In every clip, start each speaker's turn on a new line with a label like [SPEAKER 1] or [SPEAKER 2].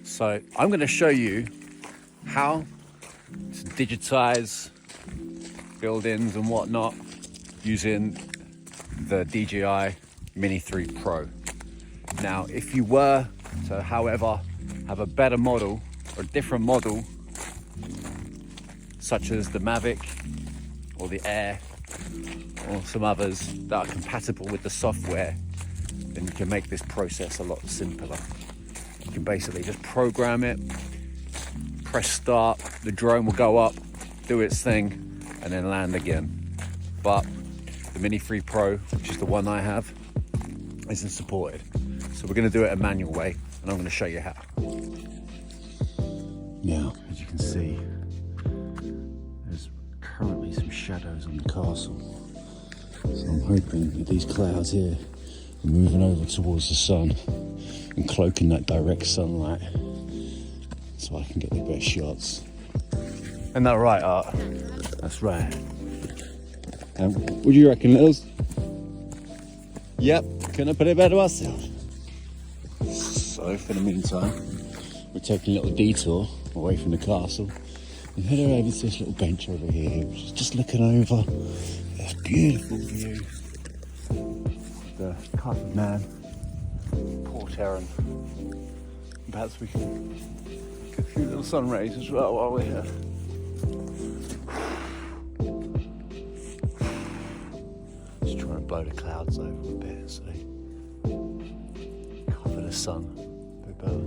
[SPEAKER 1] So I'm going to show you how to digitize buildings and whatnot using the DJI Mini 3 Pro. Now, if you were to, however, have a better model or a different model, such as the Mavic or the Air or some others that are compatible with the software, then you can make this process a lot simpler. You can basically just program it, press start, the drone will go up, do its thing, and then land again. But the Mini 3 Pro, which is the one I have, isn't supported. So we're going to do it a manual way, and I'm going to show you how. Now, as you can see, there's currently some shadows on the castle. So I'm hoping that these clouds here are moving over towards the sun and cloaking that direct sunlight so I can get the best shots. Isn't that right, Art? That's right. What do you reckon, Littles? Yep, couldn't have put it better myself. So for the meantime, we're taking a little detour away from the castle and heading over to this little bench over here, which is just looking over this beautiful view. The Cup of Man, Port Erin. Perhaps we can get a few little sun rays as well while we're here. Just trying to blow the clouds over a bit so they cover the sun a bit better.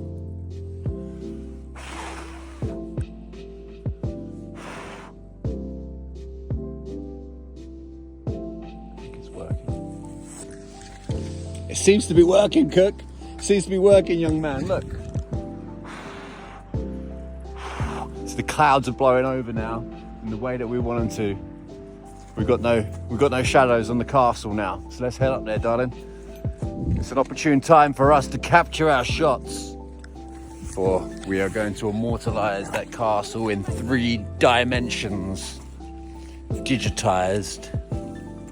[SPEAKER 1] It seems to be working, Cook. Seems to be working, young man. Look. So the clouds are blowing over now in the way that we want them to. We've got no shadows on the castle now. So let's head up there, darling. It's an opportune time for us to capture our shots. For we are going to immortalize that castle in 3 dimensions. Digitized.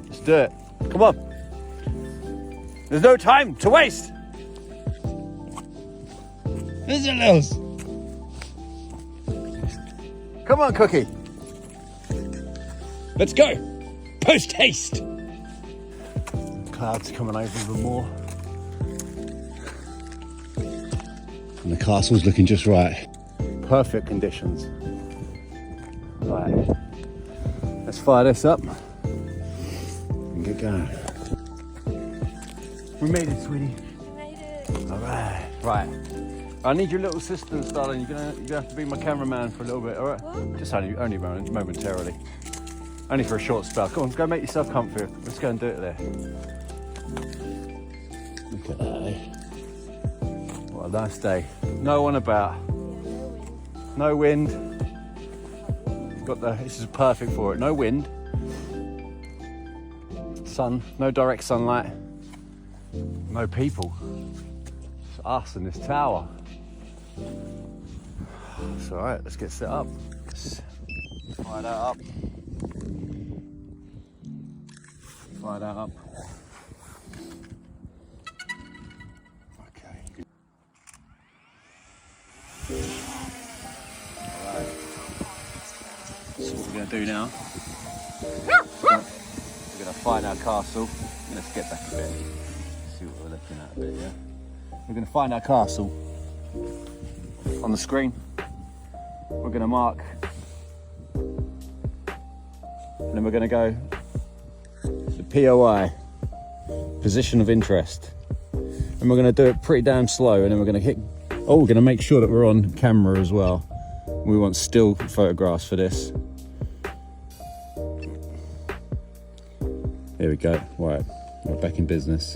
[SPEAKER 1] Let's do it. Come on. There's no time to waste. There's your Lils. Come on, Cookie. Let's go. Post haste. Clouds coming over even more. And the castle's looking just right. Perfect conditions. Right. Let's fire this up and get going. We made it, sweetie.
[SPEAKER 2] We made it.
[SPEAKER 1] All right. Right. I need your little assistance, darling. You're gonna have to be my cameraman for a little bit, all right?
[SPEAKER 2] What?
[SPEAKER 1] Just only momentarily. Only for a short spell. Come on, go make yourself comfy. Let's go and do it there. Look at that, eh? What a nice day. No one about. No wind. This is perfect for it. No wind. Sun. No direct sunlight. No people. It's us in this tower. It's all right, let's get set up. Let's fire that up. Fire that up. Okay. All right. So what we're going to do now, we're going to find our castle. Let's get back a bit. See what we're looking at a bit, yeah? We're going to find our castle on the screen. We're going to mark, and then we're going to go to POI, position of interest, and we're going to do it pretty damn slow, and then we're going to hit, we're going to make sure that we're on camera as well. We want still photographs for this. Here we go. Right, we're back in business.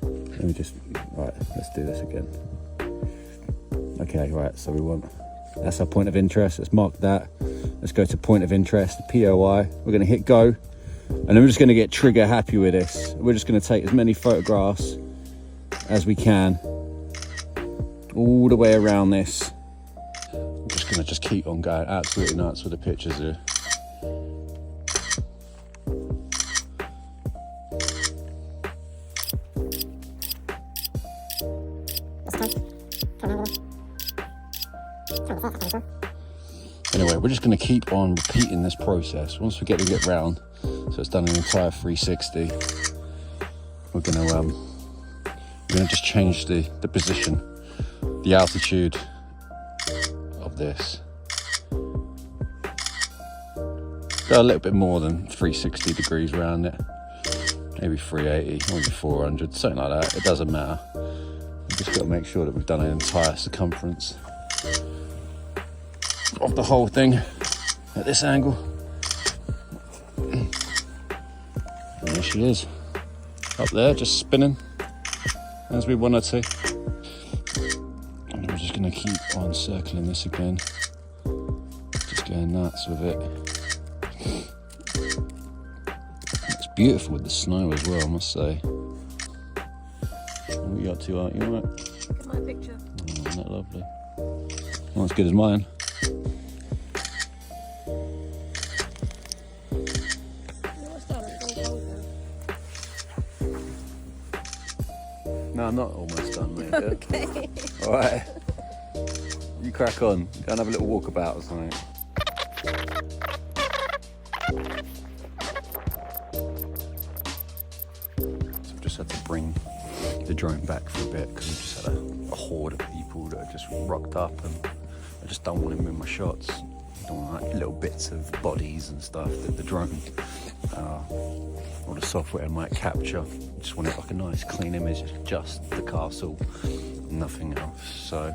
[SPEAKER 1] Let me just, right, let's do this again. Okay, right, so we want, that's our point of interest. Let's mark that. Let's go to point of interest, POI. We're gonna hit go. And then we're just gonna get trigger happy with this. We're just gonna take as many photographs as we can all the way around this. I'm just gonna keep on going absolutely nuts with the pictures here. Anyway, we're just going to keep on repeating this process. Once we get it round, so it's done an entire 360, we're going to just change the position, the altitude of this. Go a little bit more than 360 degrees around it, maybe 380, maybe 400, something like that. It doesn't matter. We've just got to make sure that we've done an entire circumference of the whole thing at this angle. And there she is, up there, just spinning as we want her to. And we're just going to keep on circling this again, just going nuts with it. It's beautiful with the snow as well, I must say. What are you up to, Art? You alright?
[SPEAKER 2] Look at my picture.
[SPEAKER 1] Oh, isn't that lovely? Not as good as mine. No, I'm not almost done, mate.
[SPEAKER 2] Okay.
[SPEAKER 1] Alright. You crack on. Go and have a little walkabout or something. So I've just had to bring the drone back for a bit because we just had a horde of people that had just rocked up, and I just don't want him in my shots. I don't want like little bits of bodies and stuff that the drone or the software might capture. I just want it like a nice clean image, just the castle, nothing else. So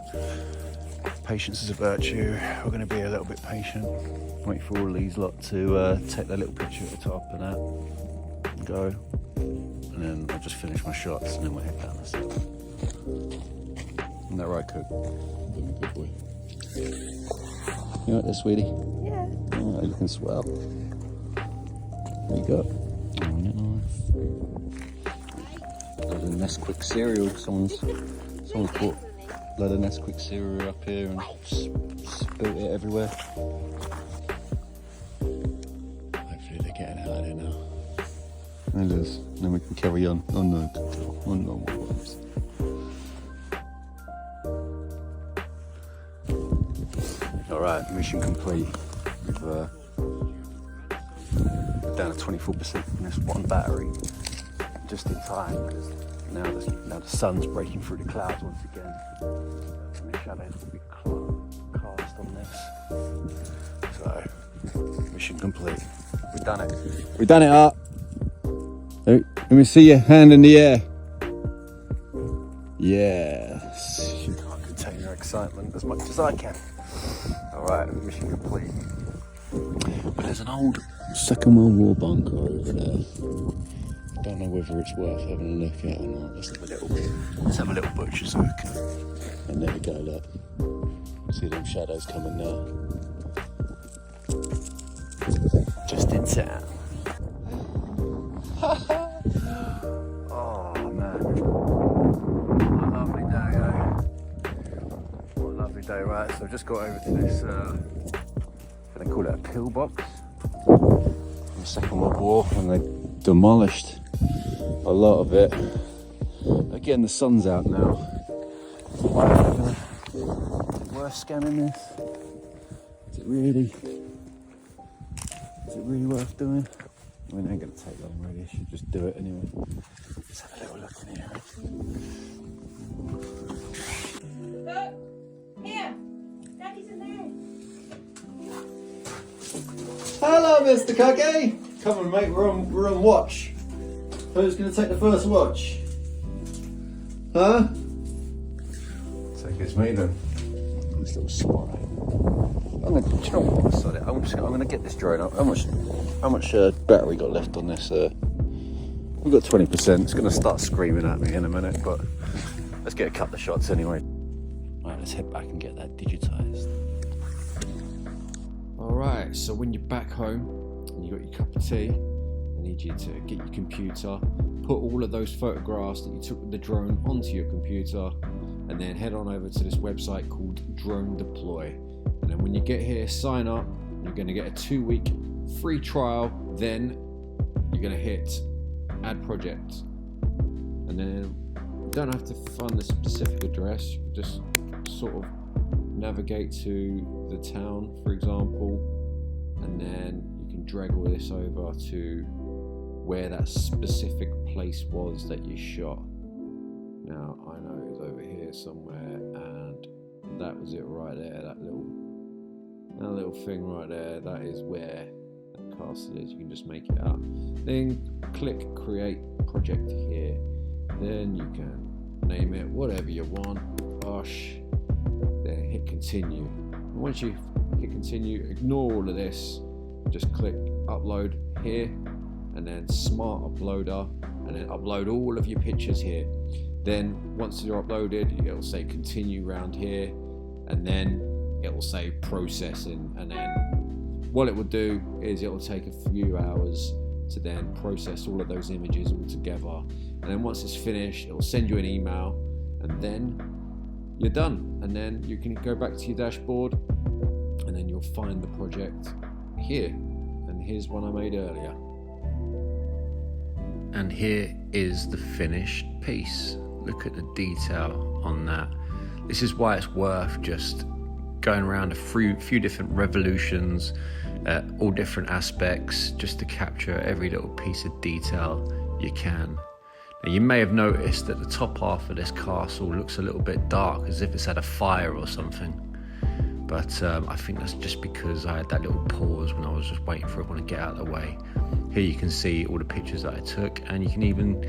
[SPEAKER 1] patience is a virtue. We're going to be a little bit patient, wait for all these lot to take their little picture at the top and that, and go, and then I'll just finish my shots and then we'll head down the south. Isn't that right, Cook? Good boy. You like this, sweetie?
[SPEAKER 2] Yeah.
[SPEAKER 1] Oh, you're looking swell. There you go. Oh, isn't it nice? There's a Nesquik cereal. Someone's bought a load of Nesquik cereal up here and spilt it everywhere. Hopefully they're getting out of there now. It is. Then we can carry on no more ones. Alright, mission complete. We've down to 24% from this one battery, just in time, because now the sun's breaking through the clouds once again, and the shadows will be cast on this. So, mission complete. We've done it. We've done it, Art. Let me see your hand in the air. Yes. You can't contain your excitement as much as I can. Alright, mission complete. But there's an old Second World War bunker over there. Don't know whether it's worth having a look at or not. Let's have a little butcher's look. And there we go, look. See them shadows coming now. Just in town. Oh man. What a lovely day, eh? What a lovely day, right? So I've just got over to this, they call it a pillbox from the Second World War, and they demolished a lot of it. Again, the sun's out now. Worth scanning this? Is it really worth doing? I mean, it ain't gonna take long really, I should just do it anyway. Let's have a little look in here.
[SPEAKER 2] Here, Daddy's in there.
[SPEAKER 3] Hello, Mr. Cookie. Come on, mate. We're on watch. Who's going to take the first watch? Huh?
[SPEAKER 1] Take it's me then. This little spot. Do you know what? I'm gonna get this drone up. How much battery got left on this? We've got 20%. It's gonna start screaming at me in a minute, but let's get a couple of shots anyway. Right, let's head back and get that digitized.
[SPEAKER 4] Alright, so when you're back home and you got your cup of tea, I need you to get your computer, put all of those photographs that you took with the drone onto your computer, and then head on over to this website called Drone Deploy. And then when you get here, sign up. You're going to get a 2-week free trial. Then you're going to hit add project, and then you don't have to find the specific address. You just sort of navigate to the town, for example, and then you can drag all this over to where that specific place was that you shot. Now I know it was over here somewhere, and that was it right there. That little thing right there, that is where that castle is. You can just make it out. Then click create project here. Then you can name it whatever you want. Bosh. Then hit continue. And once you hit continue, ignore all of this. Just click upload here, and then smart uploader, and then upload all of your pictures here. Then once you're uploaded, it'll say continue round here, and then it'll say processing, and then what it will do is it will take a few hours to then process all of those images all together, and then once it's finished, it will send you an email, and then you're done. And then you can go back to your dashboard, and then you'll find the project here, and here's one I made earlier.
[SPEAKER 1] And here is the finished piece. Look at the detail on that. This is why it's worth just going around a few different revolutions, all different aspects, just to capture every little piece of detail you can. Now, you may have noticed that the top half of this castle looks a little bit dark, as if it's had a fire or something. But I think that's just because I had that little pause when I was just waiting for everyone to get out of the way. Here you can see all the pictures that I took, and you can even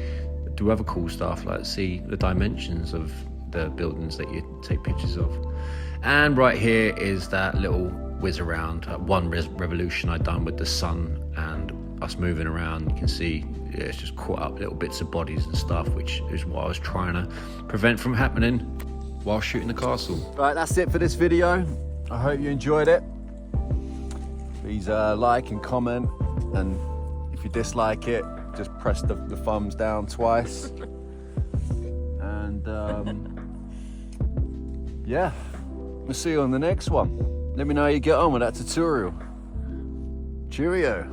[SPEAKER 1] do other cool stuff like see the dimensions of the buildings that you take pictures of. And right here is that little whiz around, one revolution I done with the sun and us moving around. You can see it's just caught up little bits of bodies and stuff, which is what I was trying to prevent from happening while shooting the castle.
[SPEAKER 3] Right, that's it for this video. I hope you enjoyed it. Please like and comment, and if you dislike it, just press the thumbs down twice. And yeah, we'll see you on the next one. Let me know how you get on with that tutorial. Cheerio.